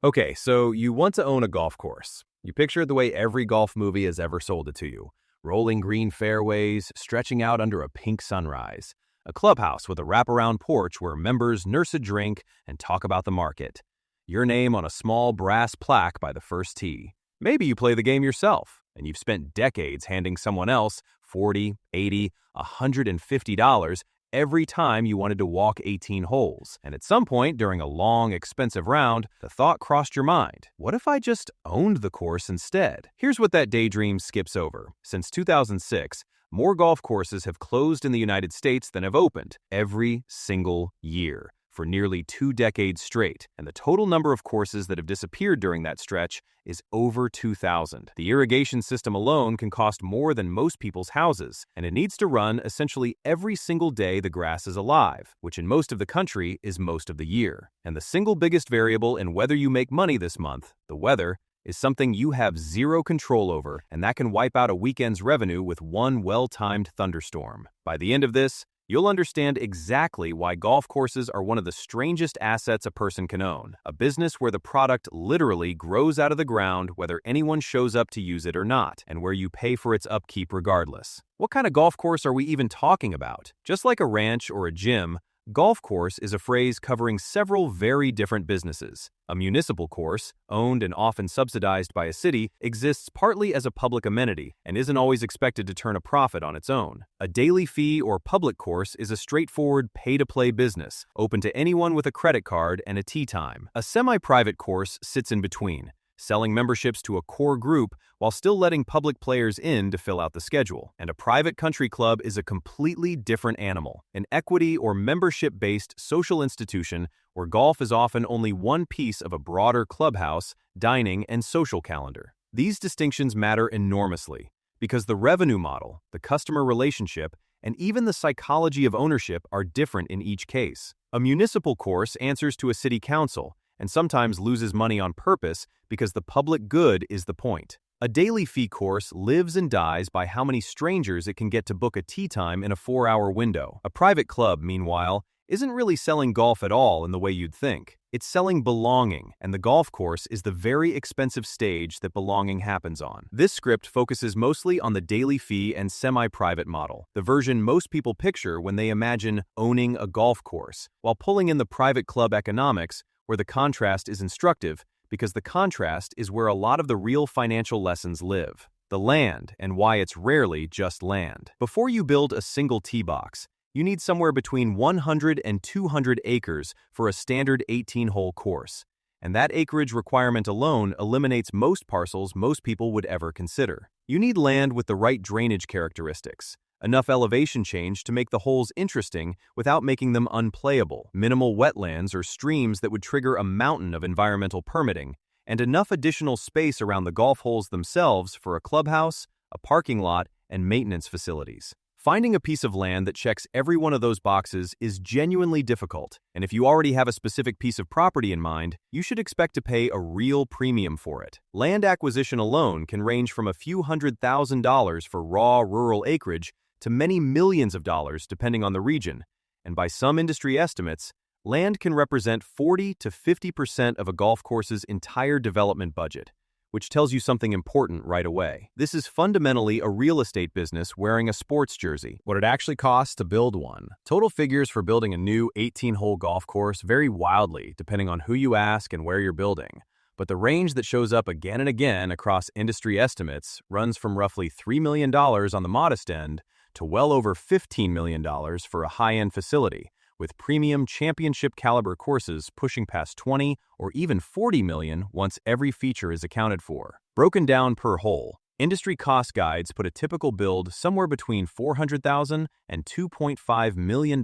Okay, so you want to own a golf course. You picture it the way every golf movie has ever sold it to you. Rolling green fairways, stretching out under a pink sunrise. A clubhouse with a wraparound porch where members nurse a drink and talk about the market. Your name on a small brass plaque by the first tee. Maybe you play the game yourself, and you've spent decades handing someone else 40, 80, $150 every time you wanted to walk 18 holes. And at some point during a long, expensive round, the thought crossed your mind, what if I just owned the course instead? Here's what that daydream skips over. Since 2006, more golf courses have closed in the United States than have opened every single year for nearly 2 decades straight, and the total number of courses that have disappeared during that stretch is over 2,000. The irrigation system alone can cost more than most people's houses, and it needs to run essentially every single day the grass is alive, which in most of the country is most of the year. And the single biggest variable in whether you make money this month, the weather, is something you have zero control over, and that can wipe out a weekend's revenue with one well-timed thunderstorm. By the end of this, you'll understand exactly why golf courses are one of the strangest assets a person can own, a business where the product literally grows out of the ground whether anyone shows up to use it or not, and where you pay for its upkeep regardless. What kind of golf course are we even talking about? Just like a ranch or a gym, golf course is a phrase covering several very different businesses. A municipal course, owned and often subsidized by a city, exists partly as a public amenity and isn't always expected to turn a profit on its own. A daily fee or public course is a straightforward pay-to-play business, open to anyone with a credit card and a tee time. A semi-private course sits in between, selling memberships to a core group while still letting public players in to fill out the schedule. And a private country club is a completely different animal, an equity or membership-based social institution where golf is often only one piece of a broader clubhouse, dining, and social calendar. These distinctions matter enormously because the revenue model, the customer relationship, and even the psychology of ownership are different in each case. A municipal course answers to a city council and sometimes loses money on purpose because the public good is the point. A daily fee course lives and dies by how many strangers it can get to book a tee time in a 4-hour window. A private club, meanwhile, isn't really selling golf at all in the way you'd think. It's selling belonging, and the golf course is the very expensive stage that belonging happens on. This script focuses mostly on the daily fee and semi-private model, the version most people picture when they imagine owning a golf course, while pulling in the private club economics, where the contrast is instructive, because the contrast is where a lot of the real financial lessons live. The land, and why it's rarely just land. Before you build a single tee box, you need somewhere between 100 and 200 acres for a standard 18-hole course, and that acreage requirement alone eliminates most parcels most people would ever consider. You need land with the right drainage characteristics, enough elevation change to make the holes interesting without making them unplayable, minimal wetlands or streams that would trigger a mountain of environmental permitting, and enough additional space around the golf holes themselves for a clubhouse, a parking lot, and maintenance facilities. Finding a piece of land that checks every one of those boxes is genuinely difficult, and if you already have a specific piece of property in mind, you should expect to pay a real premium for it. Land acquisition alone can range from a few $100,000s for raw rural acreage to many millions of dollars depending on the region, and by some industry estimates, land can represent 40 to 50% of a golf course's entire development budget, which tells you something important right away. This is fundamentally a real estate business wearing a sports jersey. What it actually costs to build one. Total figures for building a new 18-hole golf course vary wildly depending on who you ask and where you're building. But the range that shows up again and again across industry estimates runs from roughly $3 million on the modest end to well over $15 million for a high-end facility, with premium championship-caliber courses pushing past 20 or even 40 million once every feature is accounted for. Broken down per hole, industry cost guides put a typical build somewhere between $400,000 and $2.5 million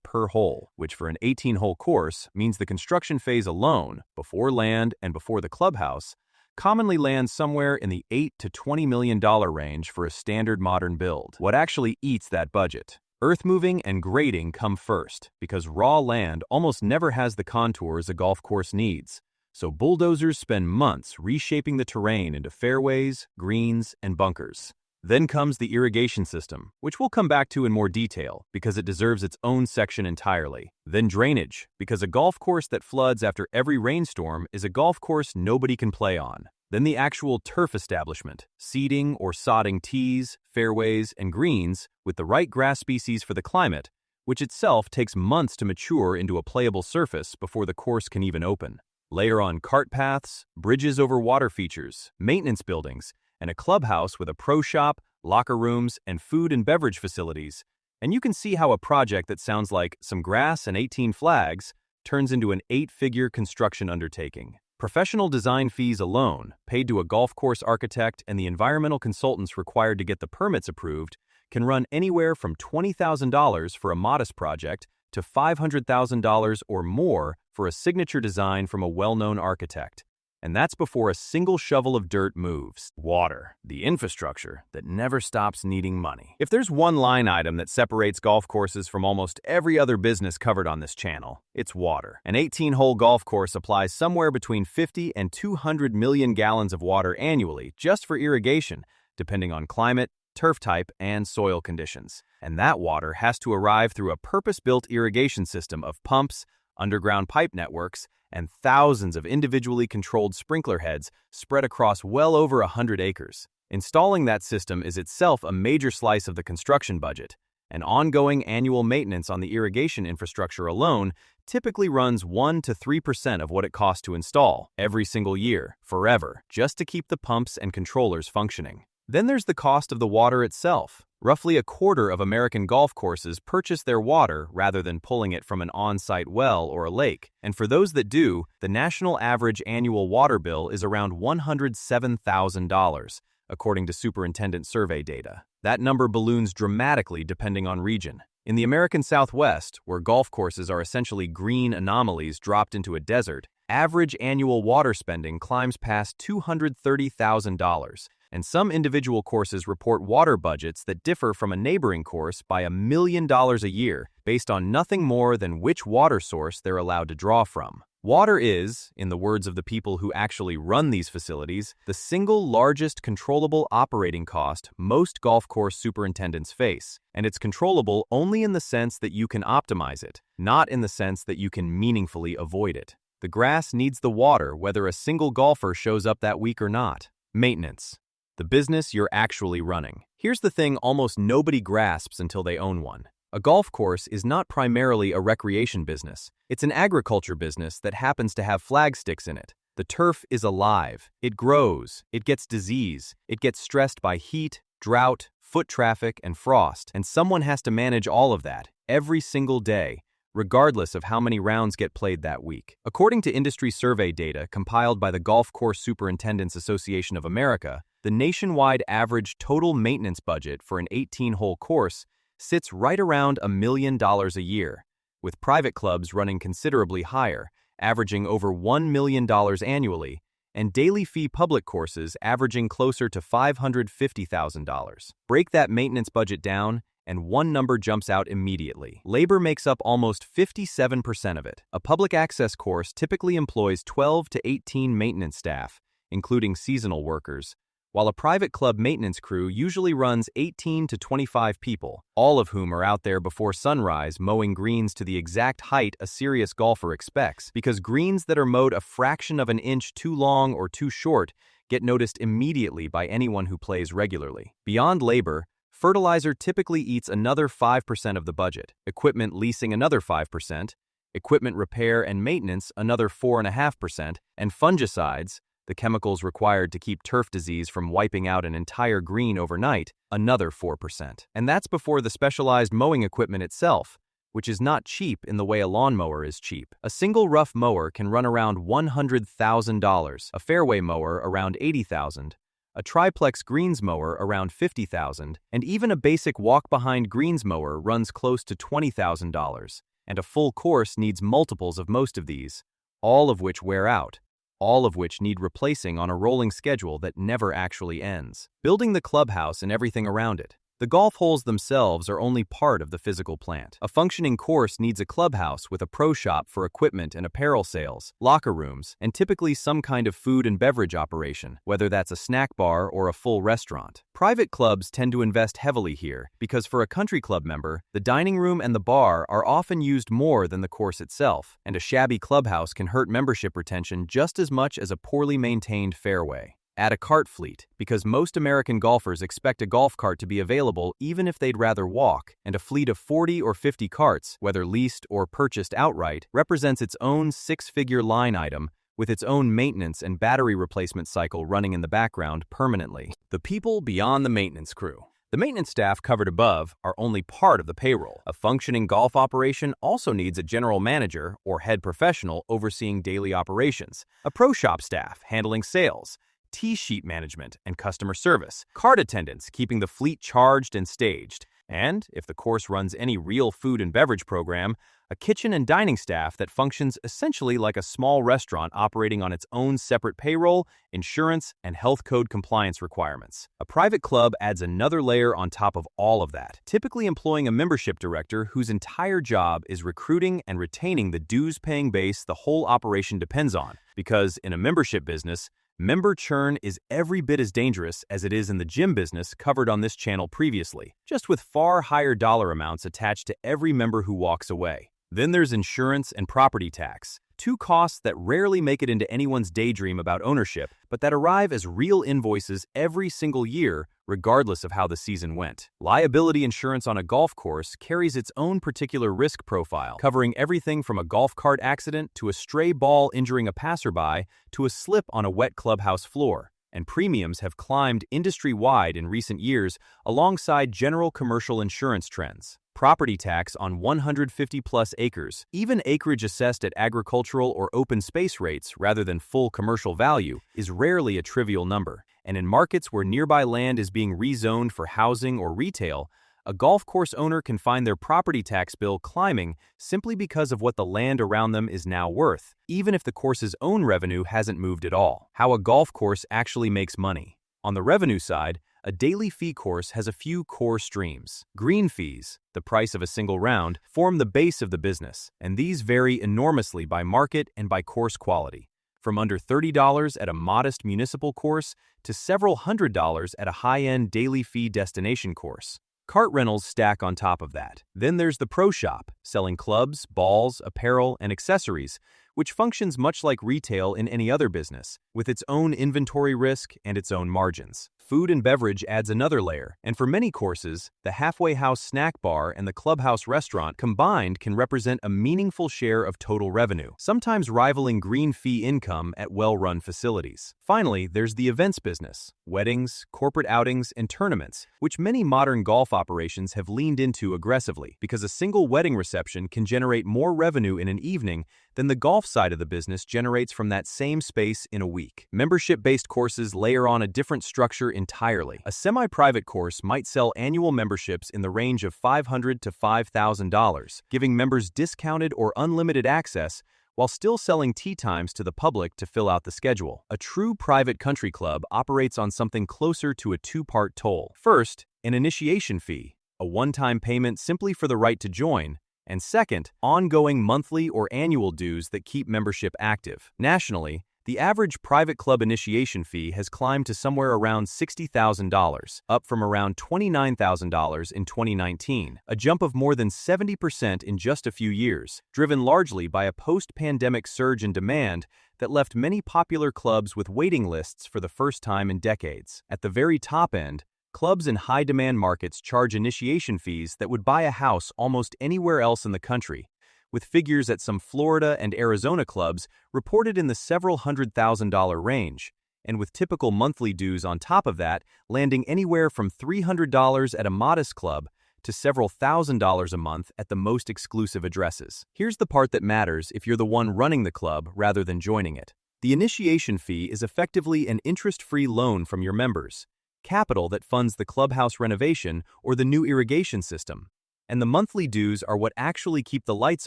per hole, which for an 18-hole course means the construction phase alone, before land and before the clubhouse, commonly lands somewhere in the $8 to $20 million range for a standard modern build. What actually eats that budget? Earth moving and grading come first, because raw land almost never has the contours a golf course needs. So bulldozers spend months reshaping the terrain into fairways, greens, and bunkers. Then comes the irrigation system, which we'll come back to in more detail because it deserves its own section entirely. Then drainage, because a golf course that floods after every rainstorm is a golf course nobody can play on. Then the actual turf establishment, seeding or sodding tees, fairways, and greens with the right grass species for the climate, which itself takes months to mature into a playable surface before the course can even open. Layer on cart paths, bridges over water features, maintenance buildings, and a clubhouse with a pro shop, locker rooms, and food and beverage facilities, and you can see how a project that sounds like some grass and 18 flags turns into an 8-figure construction undertaking. Professional design fees alone, paid to a golf course architect and the environmental consultants required to get the permits approved, can run anywhere from $20,000 for a modest project to $500,000 or more for a signature design from a well-known architect. And that's before a single shovel of dirt moves. Water, the infrastructure that never stops needing money. If there's one line item that separates golf courses from almost every other business covered on this channel, it's water. An 18-hole golf course applies somewhere between 50 and 200 million gallons of water annually just for irrigation, depending on climate, turf type, and soil conditions. And that water has to arrive through a purpose-built irrigation system of pumps, underground pipe networks, and thousands of individually controlled sprinkler heads spread across well over 100 acres. Installing that system is itself a major slice of the construction budget, and ongoing annual maintenance on the irrigation infrastructure alone typically runs 1 to 3% of what it costs to install every single year, forever, just to keep the pumps and controllers functioning. Then there's the cost of the water itself. Roughly a quarter of American golf courses purchase their water rather than pulling it from an on-site well or a lake. And for those that do, the national average annual water bill is around $107,000, according to superintendent survey data. That number balloons dramatically depending on region. In the American Southwest, where golf courses are essentially green anomalies dropped into a desert, average annual water spending climbs past $230,000. And some individual courses report water budgets that differ from a neighboring course by $1 million a year based on nothing more than which water source they're allowed to draw from. Water is, in the words of the people who actually run these facilities, the single largest controllable operating cost most golf course superintendents face, and it's controllable only in the sense that you can optimize it, not in the sense that you can meaningfully avoid it. The grass needs the water whether a single golfer shows up that week or not. Maintenance. The business you're actually running. Here's the thing almost nobody grasps until they own one. A golf course is not primarily a recreation business. It's an agriculture business that happens to have flagsticks in it. The turf is alive. It grows. It gets disease. It gets stressed by heat, drought, foot traffic, and frost. And someone has to manage all of that every single day, regardless of how many rounds get played that week. According to industry survey data compiled by the Golf Course Superintendents Association of America, the nationwide average total maintenance budget for an 18-hole course sits right around $1 million a year, with private clubs running considerably higher, averaging over $1 million annually, and daily fee public courses averaging closer to $550,000. Break that maintenance budget down, and one number jumps out immediately. Labor makes up almost 57% of it. A public access course typically employs 12 to 18 maintenance staff, including seasonal workers, while a private club maintenance crew usually runs 18 to 25 people, all of whom are out there before sunrise mowing greens to the exact height a serious golfer expects, because greens that are mowed a fraction of an inch too long or too short get noticed immediately by anyone who plays regularly. Beyond labor, fertilizer typically eats another 5% of the budget, equipment leasing another 5%, equipment repair and maintenance another 4.5%, and fungicides, the chemicals required to keep turf disease from wiping out an entire green overnight, another 4%. And that's before the specialized mowing equipment itself, which is not cheap in the way a lawnmower is cheap. A single rough mower can run around $100,000, a fairway mower around $80,000, a triplex greens mower around $50,000, and even a basic walk-behind greens mower runs close to $20,000. And a full course needs multiples of most of these, all of which wear out, all of which need replacing on a rolling schedule that never actually ends. Building the clubhouse and everything around it. The golf holes themselves are only part of the physical plant. A functioning course needs a clubhouse with a pro shop for equipment and apparel sales, locker rooms, and typically some kind of food and beverage operation, whether that's a snack bar or a full restaurant. Private clubs tend to invest heavily here because for a country club member, the dining room and the bar are often used more than the course itself, and a shabby clubhouse can hurt membership retention just as much as a poorly maintained fairway. Add a cart fleet, because most American golfers expect a golf cart to be available even if they'd rather walk, and a fleet of 40 or 50 carts, whether leased or purchased outright, represents its own six-figure line item with its own maintenance and battery replacement cycle running in the background permanently. The people beyond the maintenance crew. The maintenance staff covered above are only part of the payroll. A functioning golf operation also needs a general manager or head professional overseeing daily operations, a pro shop staff handling sales, tee sheet management and customer service, cart attendants keeping the fleet charged and staged, and, if the course runs any real food and beverage program, a kitchen and dining staff that functions essentially like a small restaurant operating on its own separate payroll, insurance, and health code compliance requirements. A private club adds another layer on top of all of that, typically employing a membership director whose entire job is recruiting and retaining the dues-paying base the whole operation depends on, because in a membership business, member churn is every bit as dangerous as it is in the gym business covered on this channel previously, just with far higher dollar amounts attached to every member who walks away. Then there's insurance and property tax, two costs that rarely make it into anyone's daydream about ownership, but that arrive as real invoices every single year, regardless of how the season went. Liability insurance on a golf course carries its own particular risk profile, covering everything from a golf cart accident to a stray ball injuring a passerby to a slip on a wet clubhouse floor. And premiums have climbed industry-wide in recent years alongside general commercial insurance trends. Property tax on 150-plus acres, even acreage assessed at agricultural or open space rates rather than full commercial value, is rarely a trivial number. And in markets where nearby land is being rezoned for housing or retail, a golf course owner can find their property tax bill climbing simply because of what the land around them is now worth, even if the course's own revenue hasn't moved at all. How a golf course actually makes money. On the revenue side, a daily fee course has a few core streams. Green fees, the price of a single round, form the base of the business, and these vary enormously by market and by course quality, from under $30 at a modest municipal course to several $100s at a high-end daily fee destination course. Cart rentals stack on top of that. Then there's the pro shop, selling clubs, balls, apparel, and accessories, which functions much like retail in any other business, with its own inventory risk and its own margins. Food and beverage adds another layer, and for many courses, the halfway house snack bar and the clubhouse restaurant combined can represent a meaningful share of total revenue, sometimes rivaling green fee income at well-run facilities. Finally, there's the events business, weddings, corporate outings, and tournaments, which many modern golf operations have leaned into aggressively, because a single wedding reception can generate more revenue in an evening than the golf side of the business generates from that same space in a week. Membership-based courses layer on a different structure entirely. A semi-private course might sell annual memberships in the range of $500 to $5,000, giving members discounted or unlimited access while still selling tee times to the public to fill out the schedule. A true private country club operates on something closer to a two-part toll. First, an initiation fee, a one-time payment simply for the right to join, and second, ongoing monthly or annual dues that keep membership active. Nationally, the average private club initiation fee has climbed to somewhere around $60,000, up from around $29,000 in 2019, a jump of more than 70% in just a few years, driven largely by a post-pandemic surge in demand that left many popular clubs with waiting lists for the first time in decades. At the very top end, clubs in high-demand markets charge initiation fees that would buy a house almost anywhere else in the country, with figures at some Florida and Arizona clubs reported in the several $100,000 range, and with typical monthly dues on top of that landing anywhere from $300 at a modest club to several $1,000s a month at the most exclusive addresses. Here's the part that matters if you're the one running the club rather than joining it. The initiation fee is effectively an interest-free loan from your members, capital that funds the clubhouse renovation or the new irrigation system. And the monthly dues are what actually keep the lights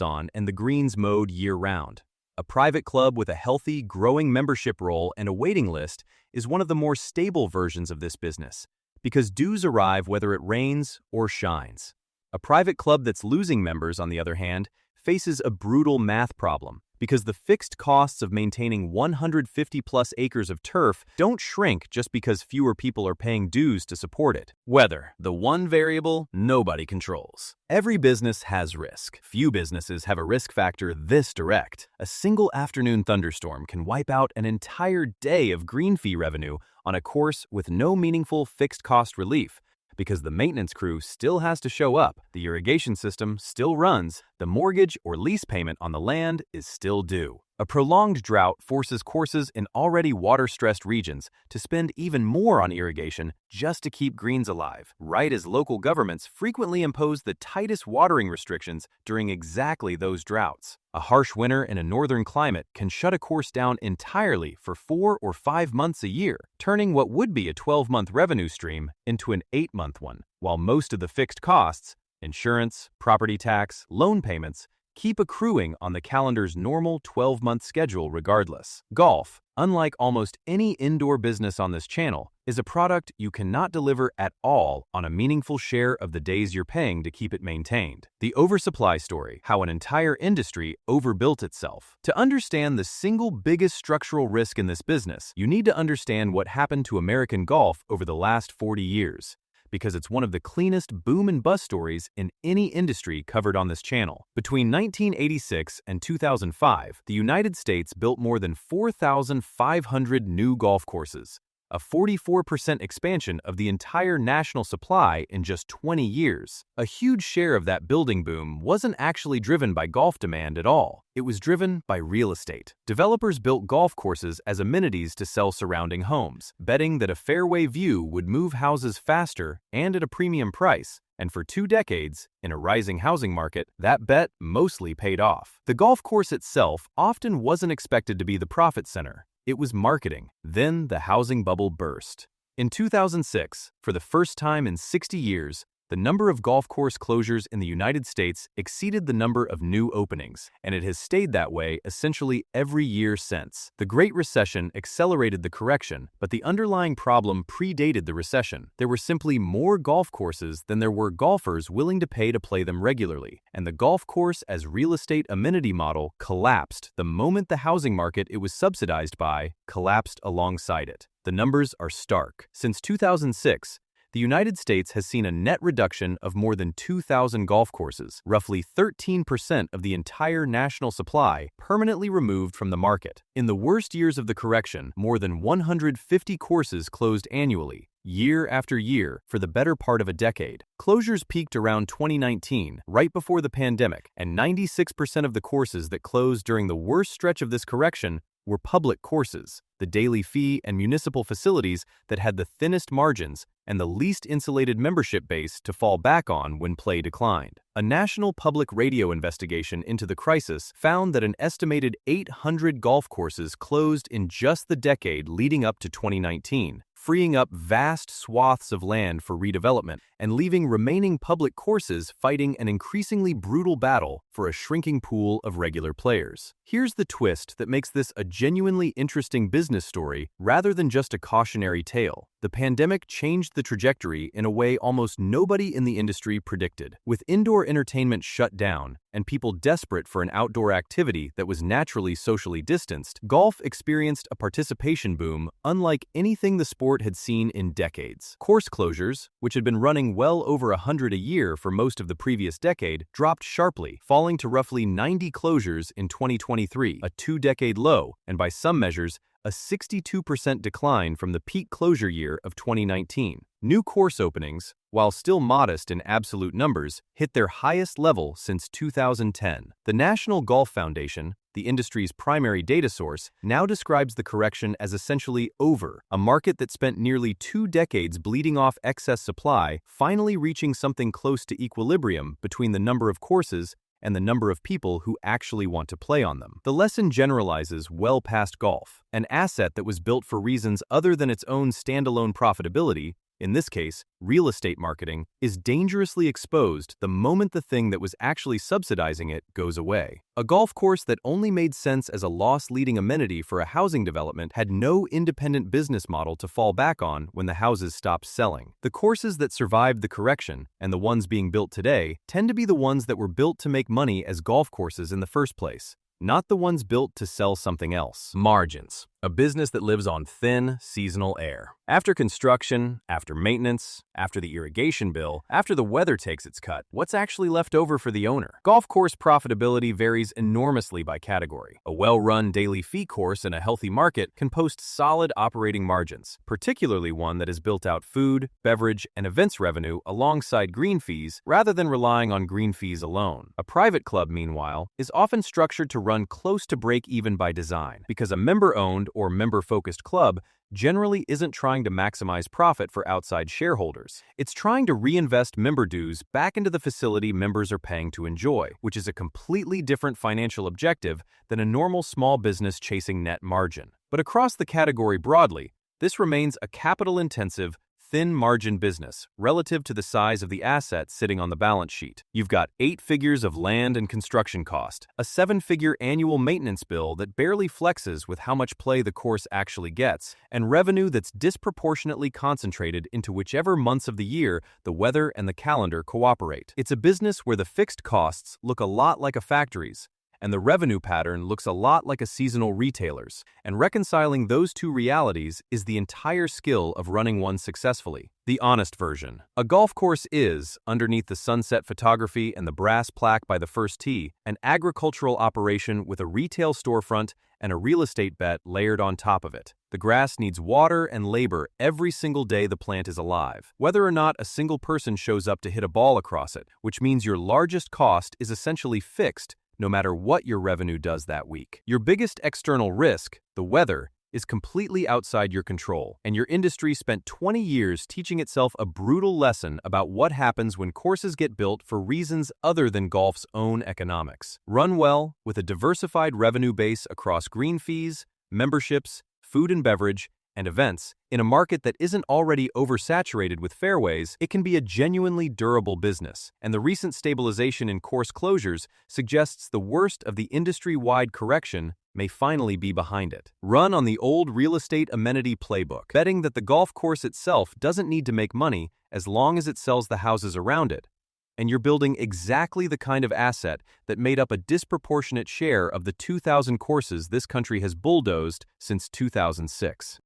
on and the greens mowed year-round. A private club with a healthy, growing membership roll and a waiting list is one of the more stable versions of this business, because dues arrive whether it rains or shines. A private club that's losing members, on the other hand, faces a brutal math problem because the fixed costs of maintaining 150-plus acres of turf don't shrink just because fewer people are paying dues to support it. Weather, the one variable nobody controls. Every business has risk. Few businesses have a risk factor this direct. A single afternoon thunderstorm can wipe out an entire day of green fee revenue on a course with no meaningful fixed cost relief, because the maintenance crew still has to show up, the irrigation system still runs, the mortgage or lease payment on the land is still due. A prolonged drought forces courses in already water-stressed regions to spend even more on irrigation just to keep greens alive, right as local governments frequently impose the tightest watering restrictions during exactly those droughts. A harsh winter in a northern climate can shut a course down entirely for 4 or 5 months a year, turning what would be a 12-month revenue stream into an 8-month one, while most of the fixed costs, insurance, property tax, loan payments, keep accruing on the calendar's normal 12-month schedule regardless. Golf, unlike almost any indoor business on this channel, is a product you cannot deliver at all on a meaningful share of the days you're paying to keep it maintained. The Oversupply Story, how an entire industry overbuilt itself. To understand the single biggest structural risk in this business, you need to understand what happened to American golf over the last 40 years. Because it's one of the cleanest boom and bust stories in any industry covered on this channel. Between 1986 and 2005, the United States built more than 4,500 new golf courses, a 44% expansion of the entire national supply in just 20 years. A huge share of that building boom wasn't actually driven by golf demand at all. It was driven by real estate. Developers built golf courses as amenities to sell surrounding homes, betting that a fairway view would move houses faster and at a premium price. And for 2 decades, in a rising housing market, that bet mostly paid off. The golf course itself often wasn't expected to be the profit center. It was marketing. Then the housing bubble burst. In 2006, for the first time in 60 years, the number of golf course closures in the United States exceeded the number of new openings, and it has stayed that way essentially every year since. The Great Recession accelerated the correction, but the underlying problem predated the recession. There were simply more golf courses than there were golfers willing to pay to play them regularly, and the golf course as real estate amenity model collapsed the moment the housing market it was subsidized by collapsed alongside it. The numbers are stark. Since 2006, the United States has seen a net reduction of more than 2,000 golf courses, roughly 13% of the entire national supply permanently removed from the market. In the worst years of the correction, more than 150 courses closed annually, year after year, for the better part of a decade. Closures peaked around 2019, right before the pandemic, and 96% of the courses that closed during the worst stretch of this correction were public courses, the daily fee and municipal facilities that had the thinnest margins and the least insulated membership base to fall back on when play declined. A national public radio investigation into the crisis found that an estimated 800 golf courses closed in just the decade leading up to 2019, freeing up vast swaths of land for redevelopment and leaving remaining public courses fighting an increasingly brutal battle for a shrinking pool of regular players. Here's the twist that makes this a genuinely interesting business story rather than just a cautionary tale. The pandemic changed the trajectory in a way almost nobody in the industry predicted. With indoor entertainment shut down and people desperate for an outdoor activity that was naturally socially distanced, golf experienced a participation boom unlike anything the sport had seen in decades. Course closures, which had been running well over 100 a year for most of the previous decade, dropped sharply, falling to roughly 90 closures in 2023, a 2-decade low, and by some measures, a 62% decline from the peak closure year of 2019. New course openings, while still modest in absolute numbers, hit their highest level since 2010. The National Golf Foundation, the industry's primary data source, now describes the correction as essentially over, a market that spent nearly 2 decades bleeding off excess supply, finally reaching something close to equilibrium between the number of courses and the number of people who actually want to play on them. The lesson generalizes well past golf, an asset that was built for reasons other than its own standalone profitability In this case, real estate marketing is dangerously exposed the moment the thing that was actually subsidizing it goes away. A golf course that only made sense as a loss-leading amenity for a housing development had no independent business model to fall back on when the houses stopped selling. The courses that survived the correction, and the ones being built today, tend to be the ones that were built to make money as golf courses in the first place, not the ones built to sell something else. Margins, a business that lives on thin, seasonal air. After construction, after maintenance, after the irrigation bill, after the weather takes its cut, what's actually left over for the owner? Golf course profitability varies enormously by category. A well-run daily fee course in a healthy market can post solid operating margins, particularly one that has built out food, beverage, and events revenue alongside green fees rather than relying on green fees alone. A private club, meanwhile, is often structured to run close to break-even by design, because a member-owned or member-focused club generally isn't trying to maximize profit for outside shareholders. It's trying to reinvest member dues back into the facility members are paying to enjoy, which is a completely different financial objective than a normal small business chasing net margin. But across the category broadly, this remains a capital-intensive, thin-margin business relative to the size of the asset sitting on the balance sheet. You've got 8 figures of land and construction cost, a 7-figure annual maintenance bill that barely flexes with how much play the course actually gets, and revenue that's disproportionately concentrated into whichever months of the year the weather and the calendar cooperate. It's a business where the fixed costs look a lot like a factory's, and the revenue pattern looks a lot like a seasonal retailer's, and reconciling those two realities is the entire skill of running one successfully. The honest version. A golf course is, underneath the sunset photography and the brass plaque by the first tee, an agricultural operation with a retail storefront and a real estate bet layered on top of it. The grass needs water and labor every single day the plant is alive, whether or not a single person shows up to hit a ball across it, which means your largest cost is essentially fixed no matter what your revenue does that week. Your biggest external risk, the weather, is completely outside your control, and your industry spent 20 years teaching itself a brutal lesson about what happens when courses get built for reasons other than golf's own economics. Run well, with a diversified revenue base across green fees, memberships, food and beverage, and events, in a market that isn't already oversaturated with fairways, it can be a genuinely durable business, and the recent stabilization in course closures suggests the worst of the industry-wide correction may finally be behind it. Run on the old real estate amenity playbook, betting that the golf course itself doesn't need to make money as long as it sells the houses around it, and you're building exactly the kind of asset that made up a disproportionate share of the 2,000 courses this country has bulldozed since 2006.